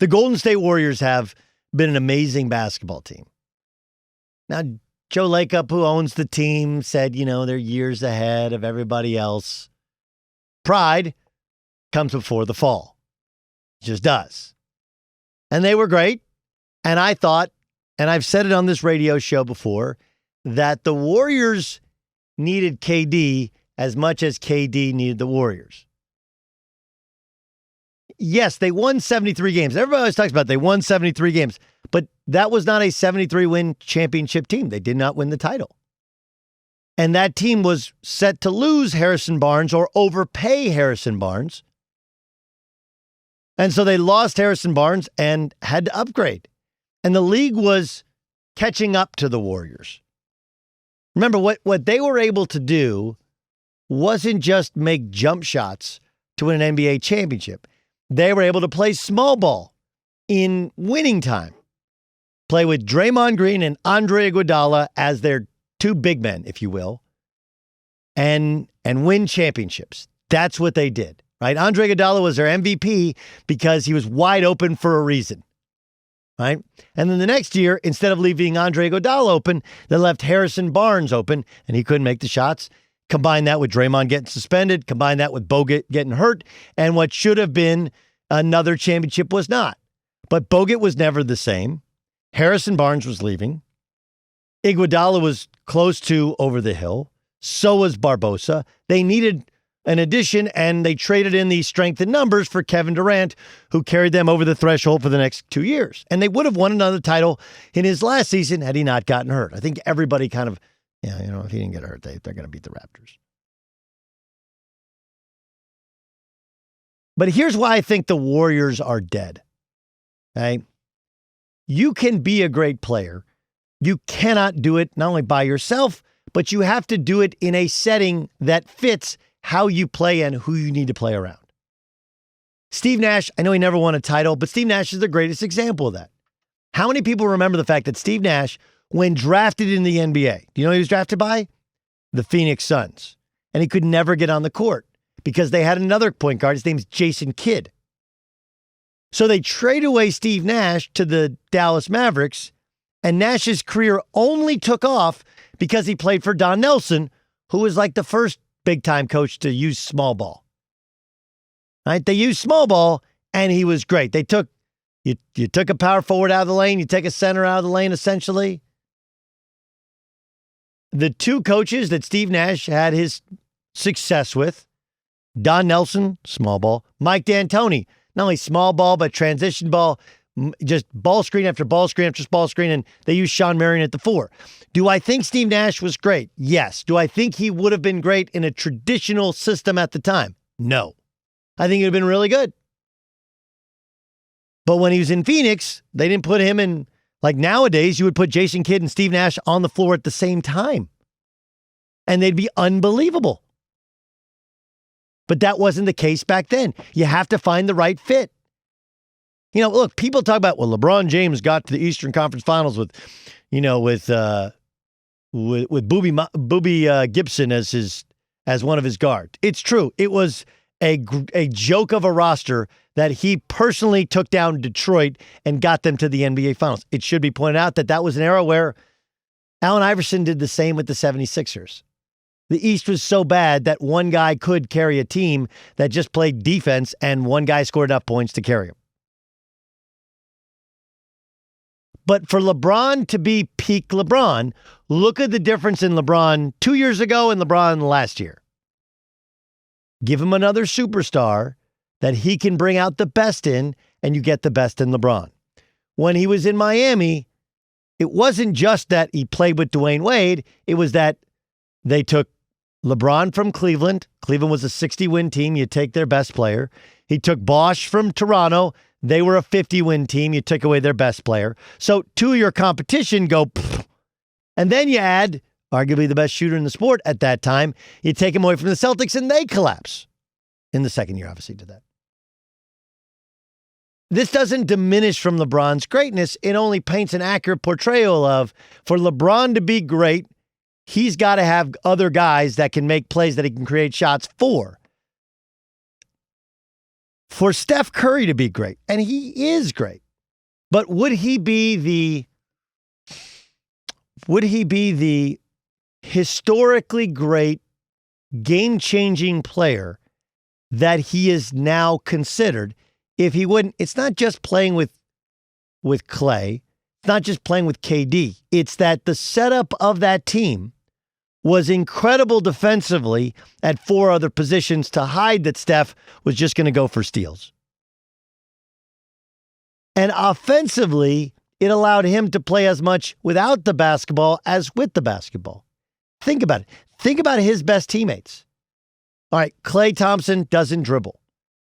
The Golden State Warriors have been an amazing basketball team. Now, Joe Lacob, who owns the team, said, they're years ahead of everybody else. Pride comes before the fall. It just does. And they were great. And I thought, and I've said it on this radio show before, that the Warriors needed KD as much as KD needed the Warriors. Yes, they won 73 games. Everybody always talks about they won 73 games, but that was not a 73-win championship team. They did not win the title. And that team was set to lose Harrison Barnes or overpay Harrison Barnes. And so they lost Harrison Barnes and had to upgrade. And the league was catching up to the Warriors. Remember, what they were able to do wasn't just make jump shots to win an NBA championship. They were able to play small ball in winning time. Play with Draymond Green and Andre Iguodala as their two big men, if you will, and win championships. That's what they did, right? Andre Iguodala was their MVP because he was wide open for a reason, right? And then the next year, instead of leaving Andre Iguodala open, they left Harrison Barnes open, and he couldn't make the shots. Combine that with Draymond getting suspended, combine that with Bogut getting hurt, and what should have been another championship was not. But Bogut was never the same. Harrison Barnes was leaving. Iguodala was close to over the hill. So was Barbosa. They needed an addition, and they traded in the strength in numbers for Kevin Durant, who carried them over the threshold for the next 2 years. And they would have won another title in his last season had he not gotten hurt. I think everybody kind of, if he didn't get hurt, they're going to beat the Raptors. But here's why I think the Warriors are dead. Okay? You can be a great player. You cannot do it not only by yourself, but you have to do it in a setting that fits how you play and who you need to play around. Steve Nash, I know he never won a title, but Steve Nash is the greatest example of that. How many people remember the fact that Steve Nash, when drafted in the NBA, do you know who he was drafted by? The Phoenix Suns. And he could never get on the court because they had another point guard. His name's Jason Kidd. So they trade away Steve Nash to the Dallas Mavericks, and Nash's career only took off because he played for Don Nelson, who was like the first big-time coach to use small ball. Right? They used small ball, and he was great. They took you took a power forward out of the lane, you take a center out of the lane, essentially. The two coaches that Steve Nash had his success with, Don Nelson, small ball, Mike D'Antoni, not only small ball, but transition ball, just ball screen after ball screen after ball screen, and they used Sean Marion at the 4. Do I think Steve Nash was great? Yes. Do I think he would have been great in a traditional system at the time? No. I think it would have been really good. But when he was in Phoenix, they didn't put him in, like nowadays, you would put Jason Kidd and Steve Nash on the floor at the same time. And they'd be unbelievable. But that wasn't the case back then. You have to find the right fit. Look, people talk about, LeBron James got to the Eastern Conference Finals with Boobie Gibson as one of his guards. It's true. It was a joke of a roster that he personally took down Detroit and got them to the NBA Finals. It should be pointed out that was an era where Allen Iverson did the same with the 76ers. The East was so bad that one guy could carry a team that just played defense, and one guy scored enough points to carry him. But for LeBron to be peak LeBron, look at the difference in LeBron 2 years ago and LeBron last year. Give him another superstar that he can bring out the best in, and you get the best in LeBron. When he was in Miami, it wasn't just that he played with Dwayne Wade. It was that they took LeBron from Cleveland. Cleveland was a 60-win team. You take their best player. He took Bosh from Toronto. They were a 50-win team. You took away their best player. So two of your competition go, pfft. And then you add arguably the best shooter in the sport at that time. You take him away from the Celtics, and they collapse. In the second year, obviously, did that. This doesn't diminish from LeBron's greatness. It only paints an accurate portrayal of, for LeBron to be great, he's got to have other guys that can make plays that he can create shots for. for Steph Curry to be great, and he is great, but would he be the historically great, game-changing player that he is now considered if he wouldn't? It's not just playing with Clay. It's not just playing with KD. It's that the setup of that team was incredible defensively at 4 other positions to hide that Steph was just going to go for steals. And offensively, it allowed him to play as much without the basketball as with the basketball. Think about it. Think about his best teammates. All right, Klay Thompson doesn't dribble.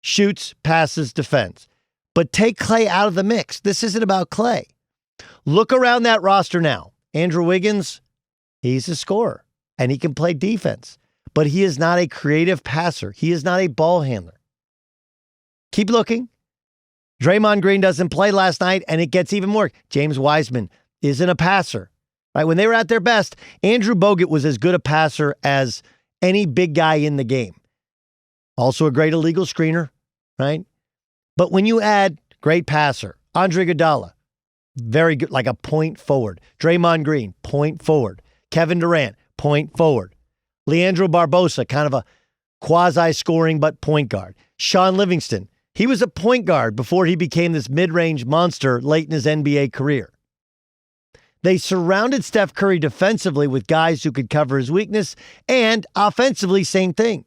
Shoots, passes, defends. But take Klay out of the mix. This isn't about Klay. Look around that roster now. Andrew Wiggins, he's a scorer. And he can play defense, but he is not a creative passer. He is not a ball handler. Keep looking. Draymond Green doesn't play last night, and it gets even more. James Wiseman isn't a passer. Right? When they were at their best, Andrew Bogut was as good a passer as any big guy in the game. Also a great illegal screener, right? But when you add great passer, Andre Iguodala, very good, like a point forward. Draymond Green, point forward. Kevin Durant, point forward. Leandro Barbosa, kind of a quasi-scoring but point guard. Sean Livingston, he was a point guard before he became this mid-range monster late in his NBA career. They surrounded Steph Curry defensively with guys who could cover his weakness, and offensively, same thing.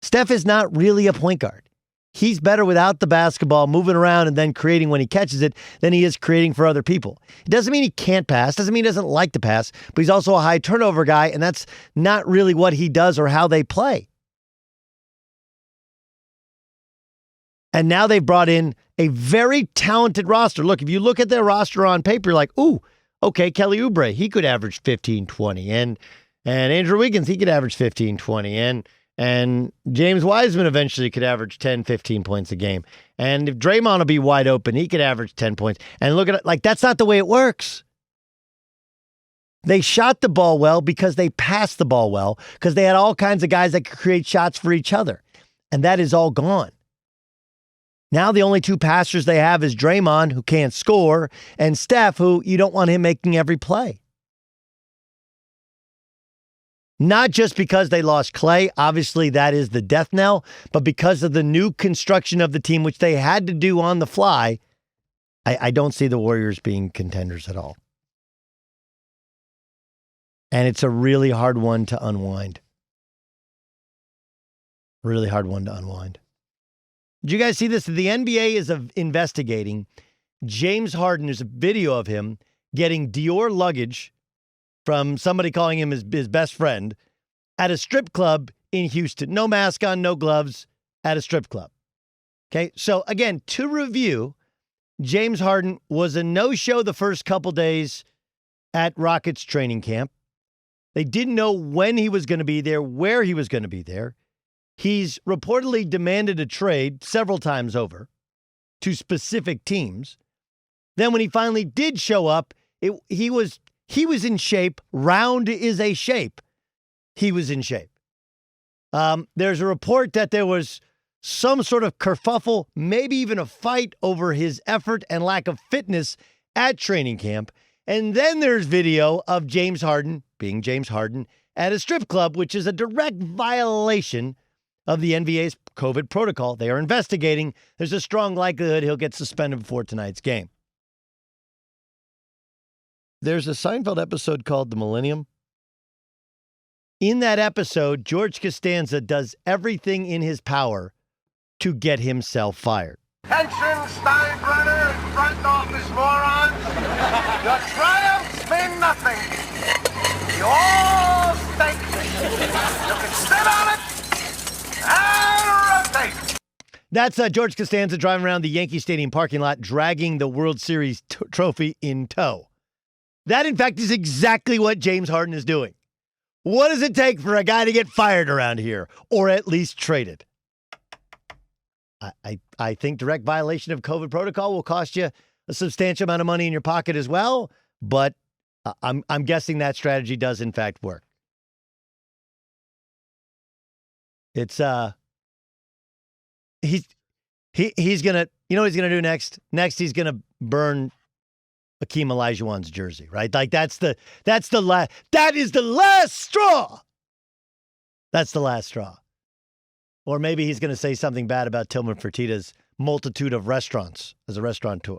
Steph is not really a point guard. He's better without the basketball, moving around and then creating when he catches it than he is creating for other people. It doesn't mean he can't pass, doesn't mean he doesn't like to pass, but he's also a high turnover guy, and that's not really what he does or how they play. And now they've brought in a very talented roster. Look, if you look at their roster on paper, you're like, ooh, okay, Kelly Oubre, he could average 15, 20. And Andrew Wiggins, he could average 15, 20. And James Wiseman eventually could average 10, 15 points a game. And if Draymond will be wide open, he could average 10 points. And look at it, like, that's not the way it works. They shot the ball well because they passed the ball well, because they had all kinds of guys that could create shots for each other. And that is all gone. Now the only 2 passers they have is Draymond, who can't score, and Steph, who you don't want him making every play. Not just because they lost Klay, obviously that is the death knell, but because of the new construction of the team, which they had to do on the fly, I don't see the Warriors being contenders at all. And it's a really hard one to unwind. Really hard one to unwind. Did you guys see this? The NBA is investigating James Harden. There's a video of him getting Dior luggage from somebody calling him his best friend at a strip club in Houston. No mask on, no gloves, at a strip club. Okay, so again, to review, James Harden was a no-show the first couple days at Rockets training camp. They didn't know when he was going to be there, where he was going to be there. He's reportedly demanded a trade several times over to specific teams. Then when he finally did show up, he was in shape. Round is a shape. He was in shape. There's a report that there was some sort of kerfuffle, maybe even a fight over his effort and lack of fitness at training camp. And then there's video of James Harden, being James Harden, at a strip club, which is a direct violation of the NBA's COVID protocol. They are investigating. There's a strong likelihood he'll get suspended before tonight's game. There's a Seinfeld episode called The Millennium. In that episode, George Costanza does everything in his power to get himself fired. Attention, Steinbrenner and front office morons. Your triumphs mean nothing. You all stink. You can sit on it and rotate. That's George Costanza driving around the Yankee Stadium parking lot, dragging the World Series trophy in tow. That, in fact, is exactly what James Harden is doing. What does it take for a guy to get fired around here, or at least traded? I think direct violation of COVID protocol will cost you a substantial amount of money in your pocket as well, but I'm guessing that strategy does, in fact, work. It's He's gonna, you know what he's gonna do next? Next, he's gonna burn Akeem Olajuwon's jersey, right? Like that is the last straw. That's the last straw. Or maybe he's gonna say something bad about Tillman Fertitta's multitude of restaurants as a restaurateur.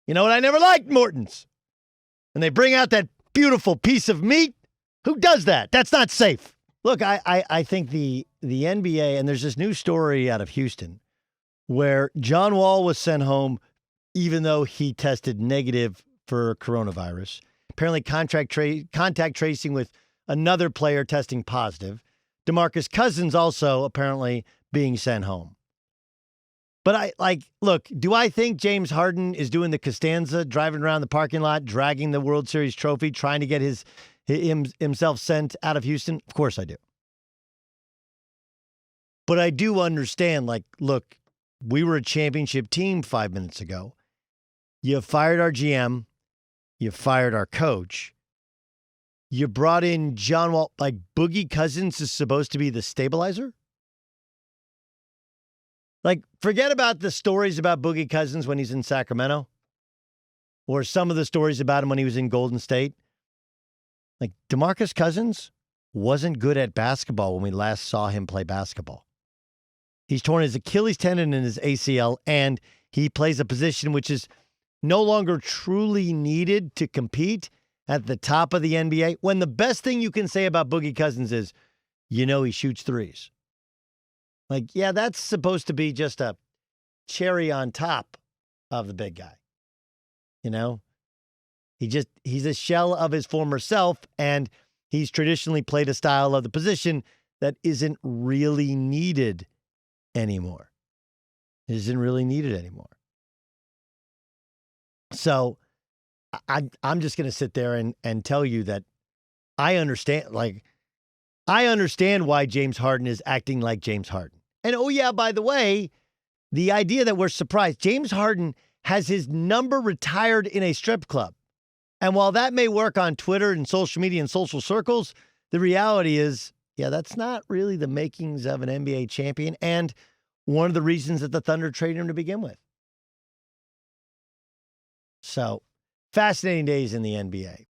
You know what I never liked? Morton's. When they bring out that beautiful piece of meat, who does that? That's not safe. Look, I think the NBA, and there's this new story out of Houston where John Wall was sent home even though he tested negative for coronavirus. Apparently contact tracing with another player testing positive. DeMarcus Cousins also apparently being sent home. But look, do I think James Harden is doing the Costanza, driving around the parking lot, dragging the World Series trophy, trying to get himself sent out of Houston? Of course I do. But I do understand, look, we were a championship team 5 minutes ago. You fired our GM. You fired our coach. You brought in John Wall. Boogie Cousins is supposed to be the stabilizer? Forget about the stories about Boogie Cousins when he's in Sacramento or some of the stories about him when he was in Golden State. DeMarcus Cousins wasn't good at basketball when we last saw him play basketball. He's torn his Achilles tendon in his ACL, and he plays a position which is no longer truly needed to compete at the top of the NBA, when the best thing you can say about Boogie Cousins is, he shoots threes. Yeah, that's supposed to be just a cherry on top of the big guy. He's a shell of his former self, and he's traditionally played a style of the position that isn't really needed anymore. It isn't really needed anymore. So I'm just going to sit there and tell you that I understand, I understand why James Harden is acting like James Harden. And oh yeah, by the way, the idea that we're surprised, James Harden has his number retired in a strip club. And while that may work on Twitter and social media and social circles, the reality is, that's not really the makings of an NBA champion, and one of the reasons that the Thunder traded him to begin with. So, fascinating days in the NBA.